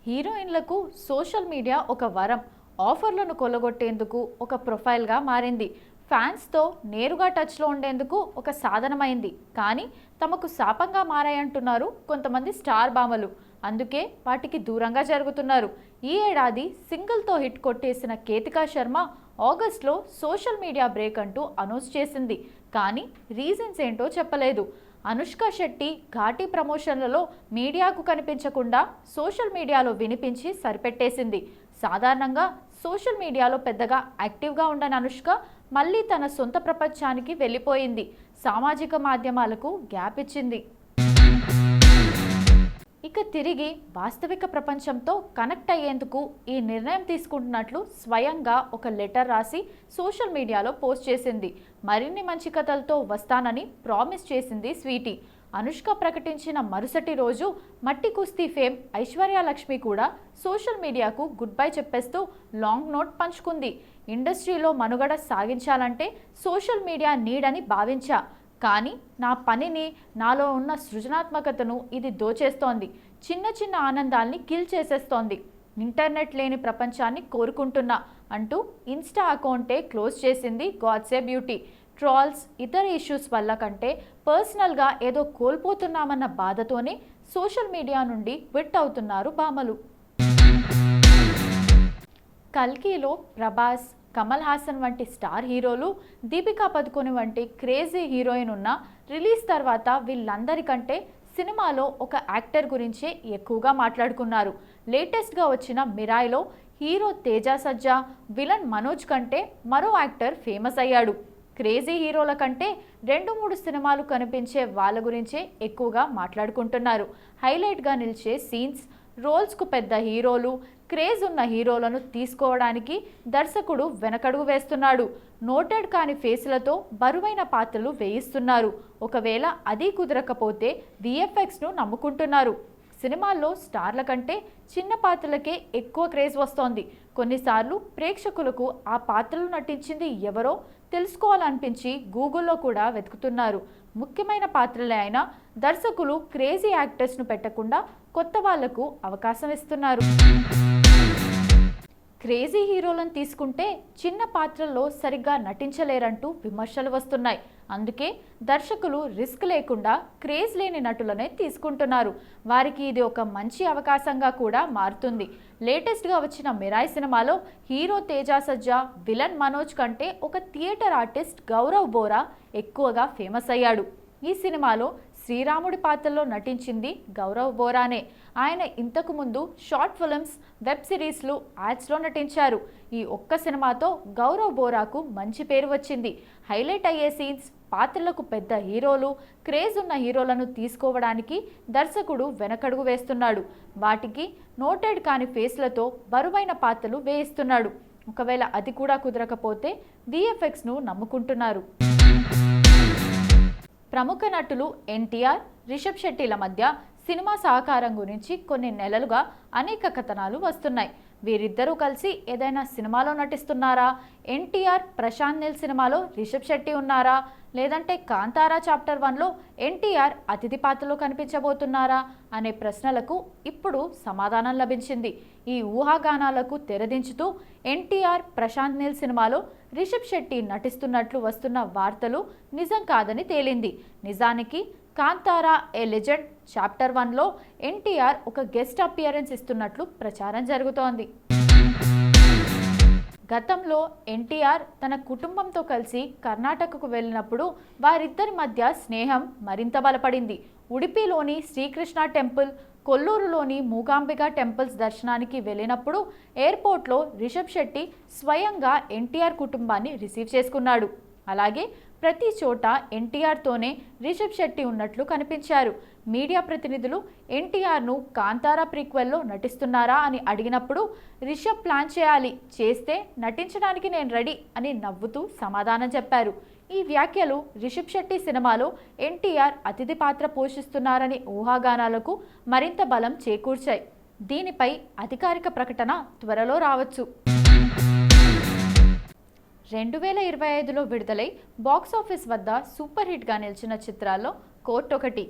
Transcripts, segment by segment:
హీరోయిన్లకు social media ఒక వరం. ఆఫర్లను కొల్లగొట్టేందుకు ఒక ప్రొఫైల్గా మారింది. ఫ్యాన్స్తో నేరుగా టచ్లో ఉండేందుకు ఒక సాధనమైంది. కానీ తమకు శాపంగా మారాయంటున్నారు కొంతమంది స్టార్ భామలు. అందుకే వాటికి దూరంగా జరుగుతున్నారు. ఈ ఏడాది సింగిల్తో హిట్ కొట్టేసిన కేతికా శర్మ ఆగస్టులో సోషల్ మీడియా బ్రేక్ అంటూ అనౌన్స్ చేసింది. కానీ రీజన్స్ ఏంటో చెప్పలేదు. అనుష్క శెట్టి ఘాటీ ప్రమోషన్లలో మీడియాకు కనిపించకుండా సోషల్ మీడియాలో వినిపించి సరిపెట్టేసింది. సాధారణంగా సోషల్ మీడియాలో పెద్దగా యాక్టివ్గా ఉండని అనుష్క మళ్ళీ తన సొంత ప్రపంచానికి వెళ్ళిపోయింది. సామాజిక మాధ్యమాలకు గ్యాప్ ఇచ్చింది. ఇక తిరిగి వాస్తవిక ప్రపంచంతో కనెక్ట్ అయ్యేందుకు ఈ నిర్ణయం తీసుకుంటున్నట్లు స్వయంగా ఒక లెటర్ రాసి సోషల్ మీడియాలో పోస్ట్ చేసింది. మరిన్ని మంచి కథలతో వస్తానని ప్రామిస్ చేసింది స్వీటీ. అనుష్క ప్రకటించిన మరుసటి రోజు మట్టి కుస్తీ ఫేమ్ ఐశ్వర్య లక్ష్మి కూడా సోషల్ మీడియాకు గుడ్ బై చెప్పేస్తూ లాంగ్ నోట్ పంచుకుంది. ఇండస్ట్రీలో మనుగడ సాగించాలంటే సోషల్ మీడియా నీడని భావించా. కానీ నా పనిని, నాలో ఉన్న సృజనాత్మకతను ఇది దోచేస్తోంది. చిన్న చిన్న ఆనందాల్ని కిల్ చేసేస్తోంది. ఇంటర్నెట్ లేని ప్రపంచాన్ని కోరుకుంటున్నా అంటూ ఇన్స్టా అకౌంటే క్లోజ్ చేసింది గాడ్సే బ్యూటీ. ట్రాల్స్, ఇతర ఇష్యూస్ వల్ల కంటే పర్సనల్గా ఏదో కోల్పోతున్నామన్న బాధతోనే సోషల్ మీడియా నుండి క్విట్ అవుతున్నారు భామలు. కల్కిలో ప్రభాస్, కమల్ హాసన్ వంటి స్టార్ హీరోలు, దీపికా పదుకొనె వంటి క్రేజీ హీరోయిన్ ఉన్న రిలీజ్ తర్వాత వీళ్ళందరికంటే సినిమాలో ఒక యాక్టర్ గురించే ఎక్కువగా మాట్లాడుకున్నారు. లేటెస్ట్గా వచ్చిన మిరాయిలో హీరో తేజ సజ్జా, విలన్ మనోజ్ కంటే మరో యాక్టర్ ఫేమస్ అయ్యాడు. క్రేజీ హీరోల కంటే 2-3 సినిమాలు కనిపించే వాళ్ళ గురించే ఎక్కువగా మాట్లాడుకుంటున్నారు. హైలైట్గా నిలిచే సీన్స్, రోల్స్కు పెద్ద హీరోలు, క్రేజ్ ఉన్న హీరోలను తీసుకోవడానికి దర్శకుడు వెనకడుగు వేస్తున్నాడు. నోటెడ్ కాని ఫేసులతో బరువైన పాత్రలు వేయిస్తున్నారు. ఒకవేళ అది కుదరకపోతే విఎఫ్ఎక్స్ను నమ్ముకుంటున్నారు. సినిమాల్లో స్టార్ల కంటే చిన్న పాత్రలకే ఎక్కువ క్రేజ్ వస్తోంది. కొన్నిసార్లు ప్రేక్షకులకు ఆ పాత్రలు నటించింది ఎవరో తెలుసుకోవాలనిపించి గూగుల్లో కూడా వెతుకుతున్నారు. ముఖ్యమైన పాత్రలే అయినా దర్శకులు క్రేజీ యాక్టర్స్ను పెట్టకుండా కొత్త వాళ్లకు అవకాశం ఇస్తున్నారు. క్రేజీ హీరోలను తీసుకుంటే చిన్న పాత్రల్లో సరిగ్గా నటించలేరంటూ విమర్శలు వస్తున్నాయి. అందుకే దర్శకులు రిస్క్ లేకుండా క్రేజ్ లేని నటులనే తీసుకుంటున్నారు. వారికి ఇది ఒక మంచి అవకాశంగా కూడా మారుతుంది. లేటెస్ట్గా వచ్చిన మిరాయి సినిమాలో హీరో తేజ సజ్జా, విలన్ మనోజ్ కంటే ఒక థియేటర్ ఆర్టిస్ట్ గౌరవ్ బోరా ఎక్కువగా ఫేమస్ అయ్యాడు. ఈ సినిమాలో శ్రీరాముడి పాత్రలో నటించింది గౌరవ్ బోరానే. ఆయన ఇంతకు ముందు షార్ట్ ఫిల్మ్స్, వెబ్ సిరీస్లు, యాడ్స్లో నటించారు. ఈ ఒక్క సినిమాతో గౌరవ్ బోరాకు మంచి పేరు వచ్చింది. హైలైట్ అయ్యే సీన్స్, పాత్రలకు పెద్ద హీరోలు, క్రేజ్ ఉన్న హీరోలను తీసుకోవడానికి దర్శకుడు వెనకడుగు వేస్తున్నాడు. వాటికి నోటెడ్ కాని ఫేస్లతో బరువైన పాత్రలు వేయిస్తున్నాడు. ఒకవేళ అది కూడా కుదరకపోతే విఎఫ్ఎక్స్ను నమ్ముకుంటున్నారు. ప్రముఖ నటులు ఎన్టీఆర్, రిషబ్ శెట్టిల మధ్య సినిమా సహకారం గురించి కొన్ని నెలలుగా అనేక కథనాలు వస్తున్నాయి. వీరిద్దరూ కలిసి ఏదైనా సినిమాలో నటిస్తున్నారా? ఎన్టీఆర్ ప్రశాంత్ నీల్ సినిమాలో రిషబ్ శెట్టి ఉన్నారా? లేదంటే కాంతారా చాప్టర్ 1లో ఎన్టీఆర్ అతిథి పాత్రలో కనిపించబోతున్నారా అనే ప్రశ్నలకు ఇప్పుడు సమాధానం లభించింది. ఈ ఊహాగానాలకు తెరదించుతూ ఎన్టీఆర్ ప్రశాంత్ నీల్ సినిమాలో రిషబ్ శెట్టి నటిస్తున్నట్లు వస్తున్న వార్తలు నిజం కాదని తేలింది. నిజానికి కాంతారా ఏ లెజెండ్ చాప్టర్ 1లో ఎన్టీఆర్ ఒక గెస్ట్ అపియరెన్స్ ఇస్తున్నట్లు ప్రచారం జరుగుతోంది. గతంలో ఎన్టీఆర్ తన కుటుంబంతో కలిసి కర్ణాటకకు వెళ్ళినప్పుడు వారిద్దరి మధ్య స్నేహం మరింత బలపడింది. ఉడిపిలోని శ్రీకృష్ణ టెంపుల్, కొల్లూరులోని మూకాంబిక టెంపుల్స్ దర్శనానికి వెళ్ళినప్పుడు ఎయిర్పోర్ట్లో రిషబ్ శెట్టి స్వయంగా ఎన్టీఆర్ కుటుంబాన్ని రిసీవ్ చేసుకున్నాడు. అలాగే ప్రతి చోట ఎన్టీఆర్తోనే రిషబ్ శెట్టి ఉన్నట్లు కనిపించారు. మీడియా ప్రతినిధులు ఎన్టీఆర్ను కాంతారా ప్రీక్వెల్లో నటిస్తున్నారా అని అడిగినప్పుడు రిషబ్ ప్లాన్ చేయాలి, చేస్తే నటించడానికి నేను రెడీ అని నవ్వుతూ సమాధానం చెప్పారు. ఈ వ్యాఖ్యలు రిషబ్ శెట్టి సినిమాలో ఎన్టీఆర్ అతిథి పాత్ర పోషిస్తున్నారని ఊహాగానాలకు మరింత బలం చేకూర్చాయి. దీనిపై అధికారిక ప్రకటన త్వరలో రావచ్చు. 2025లో విడుదలై బాక్సాఫీస్ వద్ద సూపర్ హిట్గా నిలిచిన చిత్రాల్లో కోర్ట్ ఒకటి.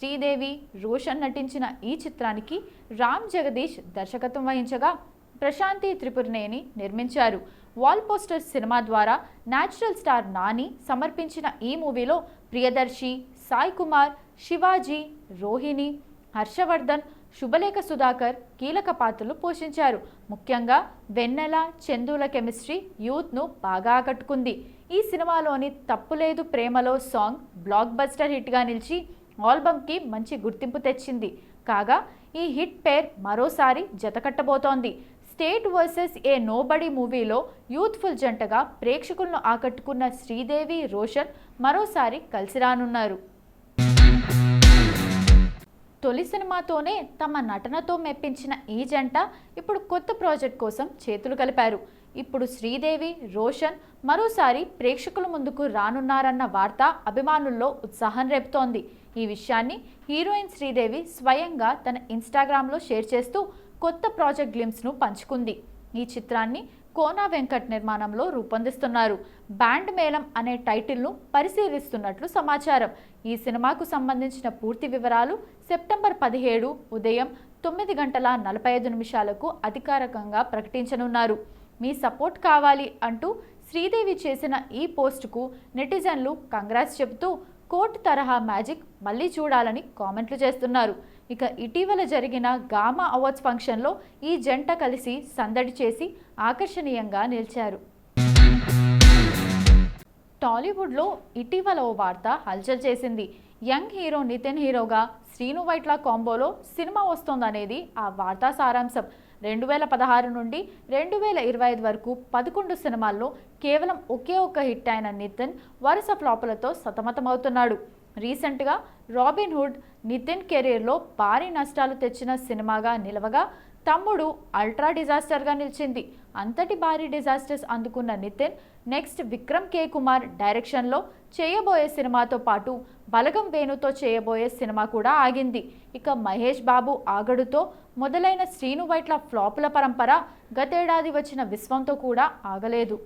శ్రీదేవి, రోషన్ నటించిన ఈ చిత్రానికి రామ్ జగదీష్ దర్శకత్వం వహించగా ప్రశాంతి త్రిపురనేని నిర్మించారు. వాల్ పోస్టర్స్ సినిమా ద్వారా నేచురల్ స్టార్ నాని సమర్పించిన ఈ మూవీలో ప్రియదర్శి, సాయి కుమార్, శివాజీ, రోహిణి, హర్షవర్ధన్, శుభలేఖ సుధాకర్ కీలక పాత్రలు పోషించారు. ముఖ్యంగా వెన్నెల, చందుల కెమిస్ట్రీ యూత్ను బాగా ఆకట్టుకుంది. ఈ సినిమాలోని తప్పులేదు ప్రేమలో సాంగ్ బ్లాక్ బస్టర్ హిట్గా నిలిచి ఆల్బమ్కి మంచి గుర్తింపు తెచ్చింది. కాగా ఈ హిట్ పేర్ మరోసారి జతకట్టబోతోంది. స్టేట్ వర్సెస్ ఏ నోబడీ మూవీలో యూత్ఫుల్ జంటగా ప్రేక్షకులను ఆకట్టుకున్న శ్రీదేవి, రోషన్ మరోసారి కలిసి రానున్నారు. తొలి సినిమాతోనే తమ నటనతో మెప్పించిన ఈ జంట ఇప్పుడు కొత్త ప్రాజెక్ట్ కోసం చేతులు కలిపారు. ఇప్పుడు శ్రీదేవి, రోషన్ మరోసారి ప్రేక్షకుల ముందుకు రానున్నారన్న వార్త అభిమానుల్లో ఉత్సాహం రేపుతోంది. ఈ విషయాన్ని హీరోయిన్ శ్రీదేవి స్వయంగా తన ఇన్స్టాగ్రామ్లో షేర్ చేస్తూ కొత్త ప్రాజెక్ట్ గ్లిమ్స్ను పంచుకుంది. ఈ చిత్రాన్ని కోనా వెంకట్ నిర్మాణంలో రూపొందిస్తున్నారు. బ్యాండ్ మేళం అనే టైటిల్ను పరిశీలిస్తున్నట్లు సమాచారం. ఈ సినిమాకు సంబంధించిన పూర్తి వివరాలు సెప్టెంబర్ 17 ఉదయం 9:45 అధికారికంగా ప్రకటించనున్నారు. మీ సపోర్ట్ కావాలి అంటూ శ్రీదేవి చేసిన ఈ పోస్టుకు నెటిజన్లు కంగ్రాట్స్ చెబుతూ కోర్టు తరహా మ్యాజిక్ మళ్ళీ చూడాలని కామెంట్లు చేస్తున్నారు. ఇక ఇటీవల జరిగిన గామా అవార్డ్స్ ఫంక్షన్లో ఈ జంట కలిసి సందడి చేసి ఆకర్షణీయంగా నిలిచారు. టాలీవుడ్లో ఇటీవల ఓ వార్త హల్చల్ చేసింది. యంగ్ హీరో నితిన్ హీరోగా శ్రీను వైట్ల కాంబోలో సినిమా వస్తోందనేది ఆ వార్తా సారాంశం. 2016 నుండి 2025 వరకు 11 సినిమాల్లో కేవలం ఒకే ఒక్క హిట్ అయిన నితిన్ వరుస ఫ్లాపులతో సతమతమవుతున్నాడు. రీసెంట్గా రాబిన్ హుడ్ నితిన్ కెరీర్లో భారీ నష్టాలు తెచ్చిన సినిమాగా నిలవగా, తమ్ముడు అల్ట్రా డిజాస్టర్గా నిలిచింది. అంతటి భారీ డిజాస్టర్స్ అందుకున్న నితిన్ నెక్స్ట్ విక్రమ్ కే కుమార్ డైరెక్షన్లో చేయబోయే సినిమాతో పాటు బలగం వేణుతో చేయబోయే సినిమా కూడా ఆగింది. ఇక మహేష్ బాబు ఆగడుతో మొదలైన శ్రీను వైట్ల ఫ్లాపుల పరంపర గతేడాది వచ్చిన విశ్వంతో కూడా ఆగలేదు.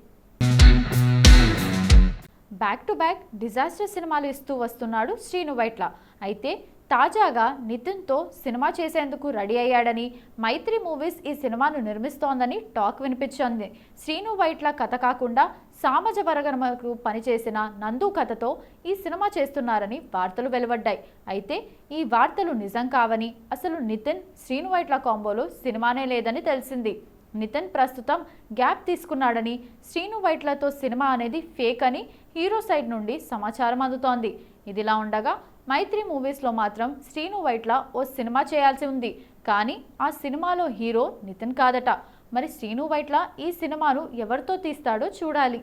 బ్యాక్ టు బ్యాక్ డిజాస్టర్ సినిమాలు ఇస్తూ వస్తున్నాడు శ్రీను వైట్ల. అయితే తాజాగా నితిన్తో సినిమా చేసేందుకు రెడీ అయ్యాడని, మైత్రి మూవీస్ ఈ సినిమాను నిర్మిస్తోందని టాక్ వినిపించింది. శ్రీను వైట్ల కథ కాకుండా సామాజ వర్గకు పనిచేసిన నందు కథతో ఈ సినిమా చేస్తున్నారని వార్తలు వెలువడ్డాయి. అయితే ఈ వార్తలు నిజం కావని, అసలు నితిన్ శ్రీను వైట్ల కాంబోలో సినిమానే లేదని తెలిసింది. నితిన్ ప్రస్తుతం గ్యాప్ తీసుకున్నాడని, శ్రీను వైట్లతో సినిమా అనేది ఫేక్ అని హీరో సైడ్ నుండి సమాచారం అందుతోంది. ఇదిలా ఉండగా మైత్రి మూవీస్లో మాత్రం శ్రీను వైట్ల ఓ సినిమా చేయాల్సి ఉంది. కానీ ఆ సినిమాలో హీరో నితిన్ కాదట. మరి శ్రీను వైట్ల ఈ సినిమాను ఎవరితో తీస్తాడో చూడాలి.